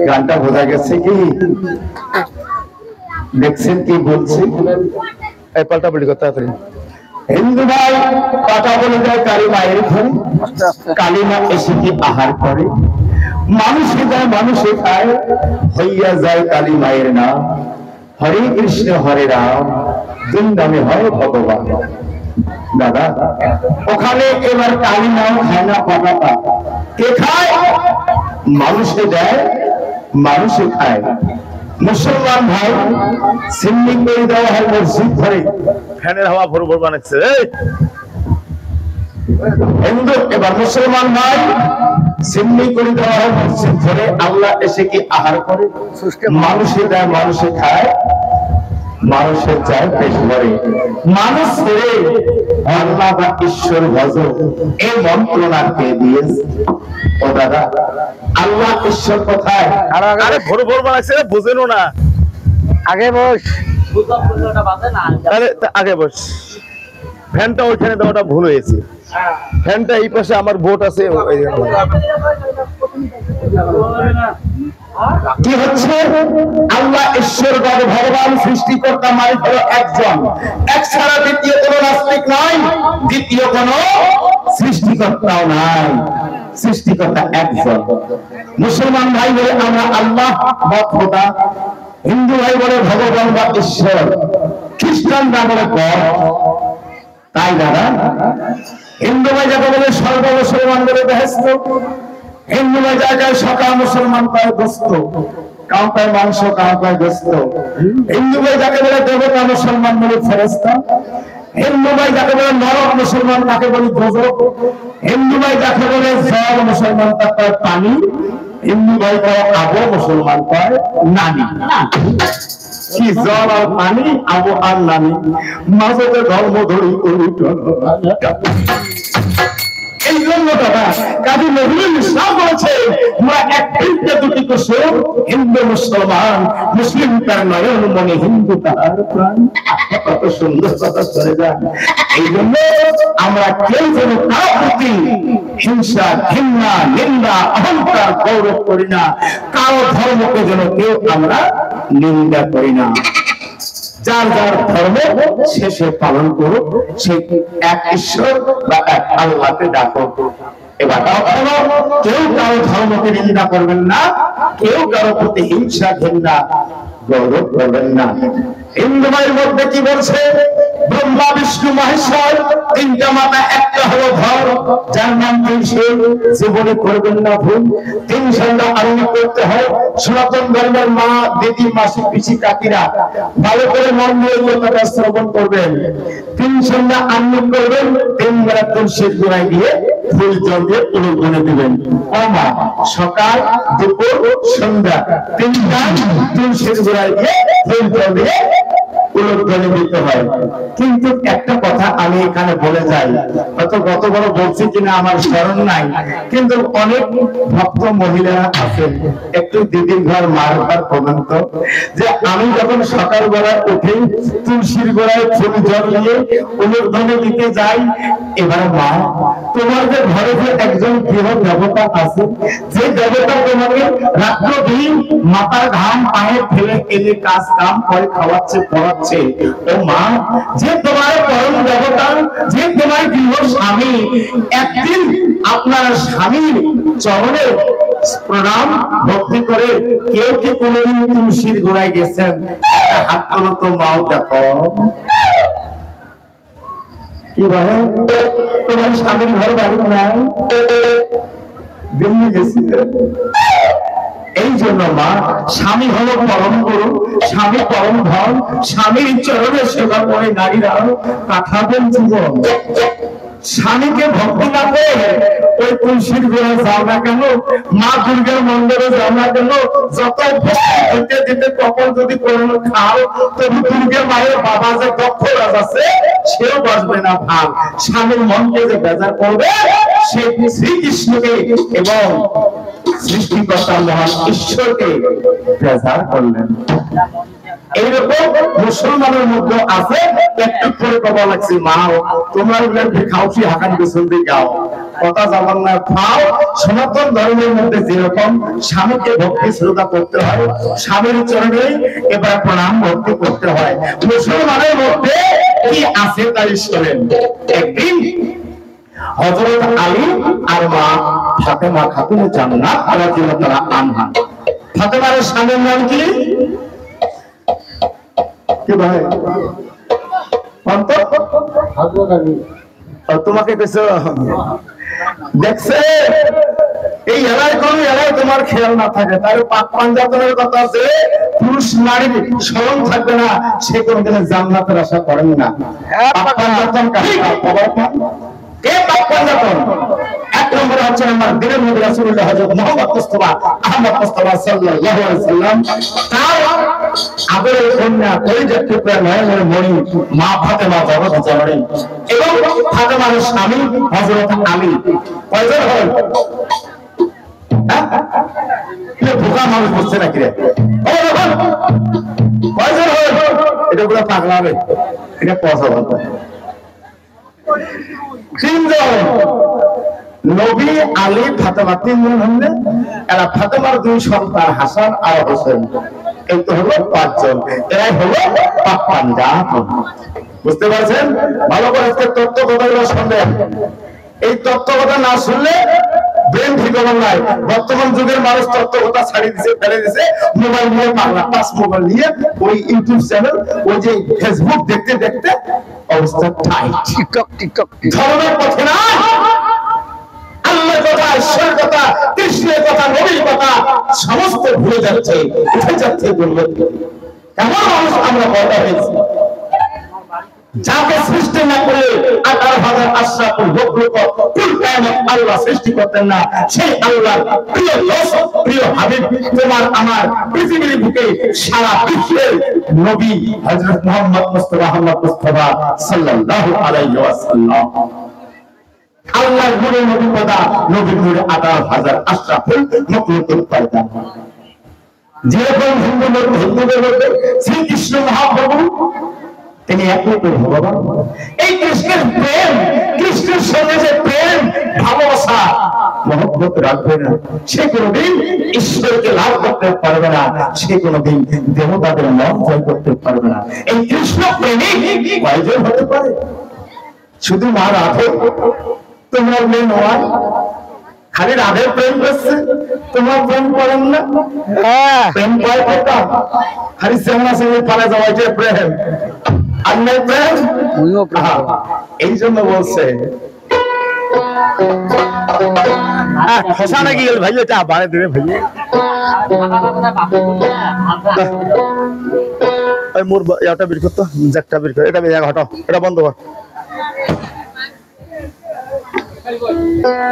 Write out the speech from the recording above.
গানটা বোঝা গেছে কি দেখছেন কি বলছি? এই পাল্টা পাল্টি করতে তাড়াতাড়ি। হিন্দু ভাই কথা বলে দেয় কালী মায়ের ঘরে, কালী মা এসে কি আহার করে, মানুষে দেয় মানুষে খায়, হইয়া যায় কালী মায়ের নাম, হরে কৃষ্ণ হরে রাম, দুমদামে হয় ভগবান। দাদা ওখানে এবার কালী মাও খায় না পাতা, কে খায়? মানুষে দেয় মানুষে খায়। মুসলমান ভাই সিন্নি করে দেওয়া হয় মসজিদ ঘরে, ফ্যানের হাওয়া ভোর ভোর বানাচ্ছে। হিন্দু এবার মুসলমান ভাই সিন্নি করে দেওয়া হয় মসজিদ ঘরে, আল্লাহ এসে কি আহার করে? মানুষে দেয় মানুষে খায়, মানুষের চায় পেশ ভরে। মানুষ ছেড়ে আল্লাহ বা ঈশ্বর ভজ, এই মন্ত্রণা কে দিয়েছে? ও দাদা আল্লাহ ঈশ্বর কোথায়? আরে ভোর ভোর বানাচ্ছে, বুঝেনো না। আগে বস, তাহলে আগে বস। ফ্যানটা ওইখানে দেওয়াটা ভুল হয়েছে। ফ্যানটা এই পাশে আমার বোট আছে। কি হচ্ছে? আল্লাহ ঈশ্বর ভগবান সৃষ্টিকর্তা মালিক হলো একজন, এক ছাড়া দ্বিতীয় কোন নাস্তিক নাই, দ্বিতীয় কোন সৃষ্টিকর্তাও নাই, সৃষ্টিকর্তা একজন। মুসলমান ভাই বলে আমরা আল্লাহ বা খোদা, হিন্দু ভাই বলে ভগবান বা ঈশ্বর, খ্রিস্টানরা বলে গড। তাই দাদা হিন্দু ভাই যাকে বলে সর্ব, মুসলমান বলে বেহেশত। হিন্দু ভাই জায়গায় সকাল, মুসলমান পায় গোস্ত, কাউ পায় মাংস, কাউ পায় গোস্ত। হিন্দু ভাই যাকে বলে দেবতা, মুসলমান বলে ফেরেশতা। হিন্দু ভাই যাকে বলে নরক, মুসলমান তাকে বলে দোজখ। হিন্দু ভাই যাকে বলে জল, মুসলমান তাকে পায় পানি। হিন্দু ভাই পায় আবো, মুসলমান পায় নানি। কি জল আর পানি, আবো আর নানি, মাঝে ধর্ম ধরি করি। এই জন্য দাদা কাজী নজরুল ইসলাম বলেছে, তোমরা এক বৃত্তে দুটি কুসুম, হিন্দু মুসলমান, মুসলিম তার নয়ন মনে, হিন্দু তার প্রাণ। কত সুন্দর কথা চলে যায়। এই জন্য আমরা কেউ যেন কারো প্রতি হিংসা, ঘৃণা, নিন্দা, অহংকার, গৌরব করি না। কারো ধর্মকে যেন কেউ আমরা নিন্দা করি না। যার যার ধর্ম শেষে পালন করুক, সে এক ঈশ্বর বা এক আল্লাহকে ডাকো। এবার কেউ কারো ধর্মকে নিন্দা করবেন না, কেউ কারো প্রতি হিংসা, ঘৃণা, গৌরব করবেন না। হিন্দু ভাইয়ের মধ্যে কি বলছে? ব্রহ্মা বিষ্ণু মহেশ্বর, তিনটা মাতা, একটা হলো ধর, যার নাম তিনশো। জীবনে করবেন না ভুল, তিন সন্ধ্যা আরম্ভ করতে হয়। সনাতন ধর্মের মা, দিদি, মাসি, পিসি, কাকিরা ভালো করে মন দিয়ে কথাটা শ্রবণ করবেন। তিন সন্ধ্যা আরম্ভ করবেন, তিন বেলা তুলসীর গোড়ায় দিয়ে ফুল জল দিয়ে পুরো বনে দিবেন। ও মা, সকাল, দুপুর, সন্ধ্যা, তিন টাইম তুলসীর গোড়ায় দিয়ে ফুল জল দিয়ে উলুধ্বনি দিতে হয়। কিন্তু একটা কথা আমি এখানে বলে যাই, হয়তো গত বড় বলছি কিনা আমার স্মরণ নাই, কিন্তু অনেক ভক্ত মহিলারা আছেন, একটু দিদির ঘর, মার ঘর পর্যন্ত, যে আমি যখন সকালবেলা উঠে তুলসীর গোড়ায় ফুল জল দিয়ে উলুধ্বনি দিতে যাই, এবার মা তোমার যে ঘরে যে একজন গৃহ দেবতা আছে, যে দেবতা তোমাকে রাত্র দিন মাথার ঘাম পায়ে ফেলে এনে কাজ কাম করে খাওয়াচ্ছে, পড়াচ্ছে, ও মা, যে তোমার পরম দেবতা, যে তোমার গৃহ স্বামী, একদিন আপনার স্বামীর চরণে প্রণাম ভক্তি করে কেউ কি কোনদিন তুলসীর গোড়ায় গেছেন? হাত তোলো তো মাও, দেখো কি বলে, তোমার স্বামীর ঘর বাড়ি নাই, দিল্লি গেছি। এই জন্য মা, স্বামী হলো পরম গুরু, স্বামী পরম ধন, স্বামীর চরণে সেবা করে নারীরা কাটাবেন জীবন। স্বামীকে ভক্তি না করে ওই তুলসীর গোড়ায় যাও না কেন, মা দুর্গার মন্দিরে যাও না কেন, যত ভক্তি দিতে কখন যদি কোনো খাও, তবু দুর্গা মায়ের বাবা যে দক্ষ রাজ আছে, সেও বাঁচবে না ভাগ। স্বামীর মনকে যে বেজার করবে, সে শ্রীকৃষ্ণকে এবং সৃষ্টিকর্তা মহান ঈশ্বরকে বেজার করলেন। এইরকম মুসলমানের মধ্যে আছে। একটু করে কথা লাগছে, মা তোমরা খাওছি হাকান পেছন দিয়ে গাও, কথা যাবার না খাও। সনাতন ধর্মের মধ্যে যেরকম স্বামীকে ভক্তি শ্রদ্ধা করতে হয়, স্বামীর চরণে এবার প্রণাম ভক্তি করতে হয়, মুসলমানের মধ্যে কি আছে তাই শোনেন। একদিন হযরত আলী আর মা ফাতেমা খাতুনে জান্নাত রাদিয়াল্লাহু আনহা, ফাতেমার স্বামীর নাম কি? কি ভাই তোমাকে দেখছে এই এলাকায় কোন এলাকায় তোমার খেয়াল না থাকে, তার পাক পাঞ্জাতনের কথা আছে, পুরুষ নারীর স্মরণ থাকবে না, সে কোনদিন জান্নাতের আশা করেন না। পাক পাঞ্জাতন কাকে খবর পান? কে পাক পাঞ্জাতন? এক নম্বরে হচ্ছে আমার দিনের নবী রাসূলুল্লাহ হযরত মুহাম্মদ মুস্তাফা আহমদ মুস্তাফা সাল্লাল্লাহু আলাইহি সাল্লাম, তার আদরের কন্যা কলিজার টুকরা নয়নের মণি মা ফাতেমা জগৎ জননী এবং ফাতেমার স্বামী হযরত আলী। কয়জন হল? বোকা মানুষ বুঝছে নাকি রে? কয়জন হল? এটা পুরো পাগলা হবে, এটা পয়সা বলতো। তিনজন, নবী, আলী, ফাতেমা, তিনজন হলেন। এরা ফাতেমার দুই সন্তান হাসান আর হোসেন, এই তো হলো পাঁচজন। এরাই হলো পাক পাঞ্জাতন। বুঝতে পারছেন? ভালো করে তত্ত্ব কথাগুলো শুনবেন। এই তত্ত্ব কথা না শুনলে ব্রেন ঠিক হবে না। বর্তমান যুগের মানুষ তত্ত্ব কথা ছাড়িয়ে দিছে, ফেলে দিছে, মোবাইল নিয়ে পাগলা, টাচ মোবাইল নিয়ে ওই ইউটিউব চ্যানেল, ওই যে ফেসবুক দেখতে দেখতে অবস্থা টাইট। টিকটক ধর্মের পথে না, আল্লাহর কথা, ঈশ্বরের কথা, কৃষ্ণের কথা, নবীর কথা সমস্ত ভুলে যাচ্ছে, উঠে যাচ্ছে। বলবে এমন মানুষ আমরা বড় হয়েছি, যাকে সৃষ্টি না করে 18,000 আশরাফুল মাখলুক কুল কায়নাত আল্লাহ সৃষ্টি করতেন না, সেই আল্লাহর প্রিয় দোস্ত, প্রিয় হাবিব, তোমার আমার পৃথিবীর বুকে সারা বিশ্বের নবী হযরত মুহাম্মদ মুস্তাফা আহমদ মুস্তাফা সাল্লাল্লাহু আলাইহি ওয়াসাল্লাম। আল্লাহর নূরে নবী পদা, নবীর নূরে 18,000 আশরাফুল মাখলুকের পয়দা। যেরকম হিন্দুদের মধ্যে শ্রীকৃষ্ণ মহাপ্রভু, তিনি একমাত্র ভগবান। এই কৃষ্ণের প্রেম, কৃষ্ণের সঙ্গে যে প্রেম ভালোবাসা মহব্বত রাখবে না, সে কোনদিন ঈশ্বরকে লাভ করতে পারবে না, সে কোনদিন দেবতাদের মন জয় করতে পারবে না। এই কৃষ্ণ প্রেমিক কয়জন হতে পারে? শুধু মা রাধে, তোমরা মেয়ে নয়, খালি রাধের প্রেম করছে, তোমার প্রেম করেন না। প্রেম কয় কথা? খালি সেমনা সেমনি পালা যাওয়াই যে প্রেম, আর নেই প্রেম। এই জন্য বলছে খসা নাকি গেল ভাই, এটা বাড়ে দেবে ভাই। ওই মোর এটা বের করতো, জ্যাকটা বের কর, এটা হটাও, এটা বন্ধ কর।